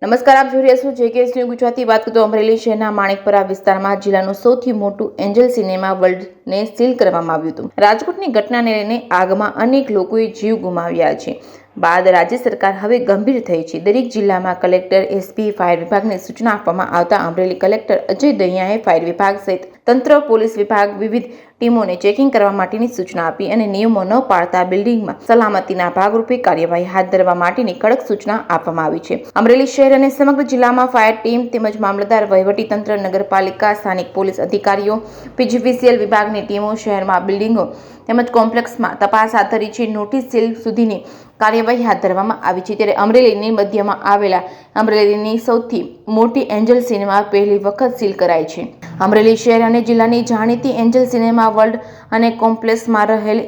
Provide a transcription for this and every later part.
નમસ્કાર, આપ જોઈ રહ્યા છો જેકેએસ ન્યૂઝ ગુજરાતી. વાત કરીએ તો અમરેલી શહેરના માણેકપરા વિસ્તારમાં જિલ્લાનું સૌથી મોટું એન્જલ સિનેમા વર્લ્ડને સીલ કરવામાં આવ્યું હતું. રાજકોટની ઘટનાને લઈને આગમાં અનેક લોકોએ જીવ ગુમાવ્યા છે બાદ રાજ્ય સરકાર હવે ગંભીર થઈ છે. દરેક જિલ્લામાં કલેક્ટર, એસપી, ફાયર વિભાગને સૂચના આપવામાં આવતા અમરેલી કલેક્ટર અજય દહિયાએ ફાયર વિભાગ સહિત તંત્ર, પોલીસ વિભાગ, વિવિધ ટીમોને ચેકિંગ કરવા માટેની સૂચના આપી અને નિયમો ન પાળતા બિલ્ડિંગમાં સલામતીના ભાગરૂપે કાર્યવાહી હાથ ધરવા માટેની કડક સૂચના આપવામાં આવી છે. અમરેલી શહેર અને સમગ્ર જિલ્લામાં ફાયર ટીમ તેમજ મામલતદાર, વહીવટીતંત્ર, નગરપાલિકા, સ્થાનિક પોલીસ અધિકારીઓ, પીજીવીસીએલ વિભાગની ટીમો શહેરમાં બિલ્ડિંગો તેમજ કોમ્પ્લેક્સમાં તપાસ હાથ ધરી છે. નોટિસ સીલ સુધીની કાર્યવાહી હાથ ધરવામાં આવી છે. ત્યારે અમરેલીની મધ્યમાં આવેલા અમરેલીની સૌથી મોટી એન્જલ સિનેમા પહેલી વખત સીલ કરાઈ છે. અમરેલી શહેર અને જિલ્લાની જાણીતી એન્જલ સિનેમા વર્લ્ડ અને કોમ્પ્લેક્સમાં રહેલ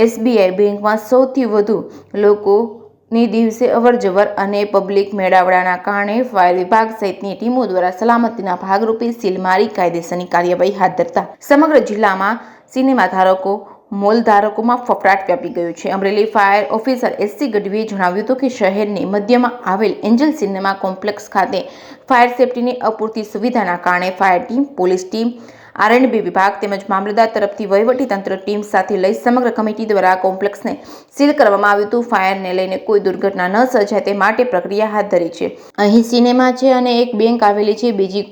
એસબીઆઈ બેંકમાં સૌથી વધુ લોકોની દિવસે અવરજવર અને પબ્લિક મેળાવડાના કારણે ફાયર વિભાગ સહિતની ટીમો દ્વારા સલામતીના ભાગરૂપે સીલ મારી કાયદેસરની કાર્યવાહી હાથ ધરતા સમગ્ર જિલ્લામાં સિનેમા ધારકો, મોલ ધારકોમાં ફફડાટ વ્યાપી ગયો છે. અમરેલી ફાયર ઓફિસર એસસી ગઢવીએ જણાવ્યું હતું કે શહેરની મધ્યમાં આવેલ એન્જલ સિનેમા કોમ્પ્લેક્સ ખાતે ફાયર સેફટીની અપૂરતી સુવિધાના કારણે ફાયર ટીમ, પોલીસ ટીમ, આરએન્ડબી વિભાગ તેમજ મામલતદાર તરફથી વહીવટીતંત્ર ટીમ સાથે લઈ સમગ્ર કમિટી દ્વારા કોમ્પ્લેક્સને સીલ કરવામાં આવ્યું હતું. ફાયરને લઈને કોઈ દુર્ઘટના ન સર્જાય તે માટે પ્રક્રિયા હાથ ધરી છે. અહીં સિનેમા છે અને એક બેંક આવેલી છે, બીજી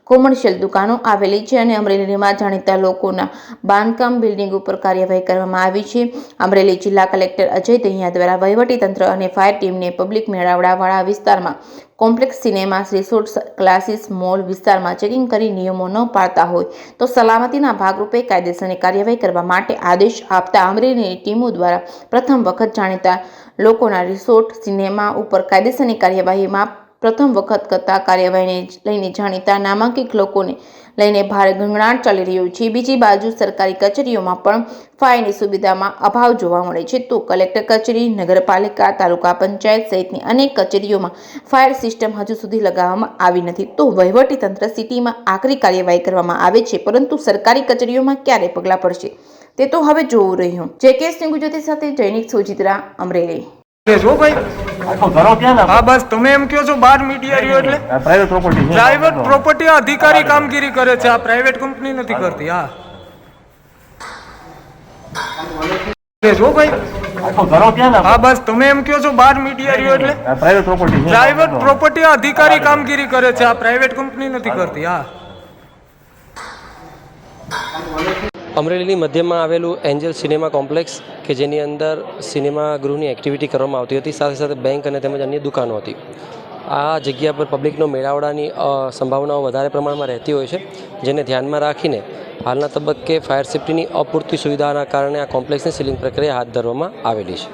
કોમર્શિયલ દુકાનો આવેલી છે અને અમરેલીમાં જાણીતા લોકોના બાંધકામ બિલ્ડિંગ ઉપર કાર્યવાહી કરવામાં આવી છે. અમરેલી જિલ્લા કલેક્ટર અજય દહિયા દ્વારા વહીવટીતંત્ર અને ફાયર ટીમને પબ્લિક મેળાવડાવાળા વિસ્તારમાં, complex, cinema, resort, classes, mall વિસ્તારમાં ચેકિંગ કરી નિયમો ન પાળતા હોય તો સલામતીના ભાગરૂપે કાયદેસરની કાર્યવાહી કરવા માટે આદેશ આપતા અમરેલીની ટીમો દ્વારા પ્રથમ વખત જાણીતા લોકોના રિસોર્ટ, સિનેમા ઉપર કાયદેસરની કાર્યવાહીમાં પ્રથમ વખત કરતા કાર્યવાહીને લઈને જાણીતા નામાંકિત લોકોને લઈને ભારે ગણગણાટ ચાલી રહ્યો છે. બીજી બાજુ સરકારી કચેરીઓમાં પણ ફાયરની સુવિધામાં અભાવ જોવા મળે છે. તો કલેક્ટર કચેરી, નગરપાલિકા, તાલુકા પંચાયત સહિતની અનેક કચેરીઓમાં ફાયર સિસ્ટમ હજુ સુધી લગાવવામાં આવી નથી. તો વહીવટીતંત્ર સિટીમાં આકરી કાર્યવાહી કરવામાં આવે છે, પરંતુ સરકારી કચેરીઓમાં ક્યારે પગલાં પડશે તે તો હવે જોવું રહ્યું. જેકેએસ ન્યૂઝ ગુજરાતી સાથે જૈનિક સોજિત્રા, અમરેલી. જો ભાઈ હા બસ તમે એમ કહો છો 12 મીડિયા રહ્યો એટલે પ્રાઇવેટ પ્રોપર્ટી અધિકારી કામગીરી કરે છે, આ પ્રાઇવેટ કંપની નથી કરતી. હા જો ભાઈ હા બસ તમે એમ કહો છો 12 મીડિયા રહ્યો એટલે પ્રાઇવેટ પ્રોપર્ટી અધિકારી કામગીરી કરે છે, આ પ્રાઇવેટ કંપની નથી કરતી. હા અમરેલીની મધ્યમાં આવેલું એન્જલ સિનેમા કોમ્પ્લેક્સ કે જેની અંદર સિનેમા ગૃહની એક્ટિવિટી કરવામાં આવતી હતી, સાથે સાથે બેંક અને તેમજ અન્ય દુકાનો હતી. આ જગ્યા પર પબ્લિકનો મેળાવડાની સંભાવનાઓ વધારે પ્રમાણમાં રહેતી હોય છે, જેને ધ્યાનમાં રાખીને હાલના તબક્કે ફાયર સેફ્ટીની અપૂરતી સુવિધાના કારણે આ કોમ્પ્લેક્સની સીલિંગ પ્રક્રિયા હાથ ધરવામાં આવેલી છે.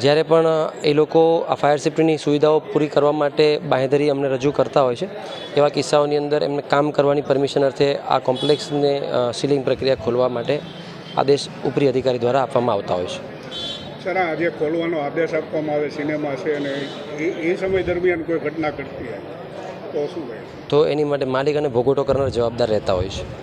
જ્યારે પણ એ લોકો આ ફાયર સેફ્ટીની સુવિધાઓ પૂરી કરવા માટે બાંહેધરી અમને રજૂ કરતા હોય છે, એવા કિસ્સાઓની અંદર એમને કામ કરવાની પરમિશન અર્થે આ કોમ્પ્લેક્સને સીલિંગ પ્રક્રિયા ખોલવા માટે આદેશ ઉપરી અધિકારી દ્વારા આપવામાં આવતા હોય છે. સર, આજે ખોલવાનો આદેશ આપવામાં આવે સિનેમા છે અને એ સમય દરમિયાન કોઈ ઘટના ઘટતી હોય તો શું થાય? તો એની માટે માલિક અને ભોગવટો કરનાર જવાબદાર રહેતા હોય છે.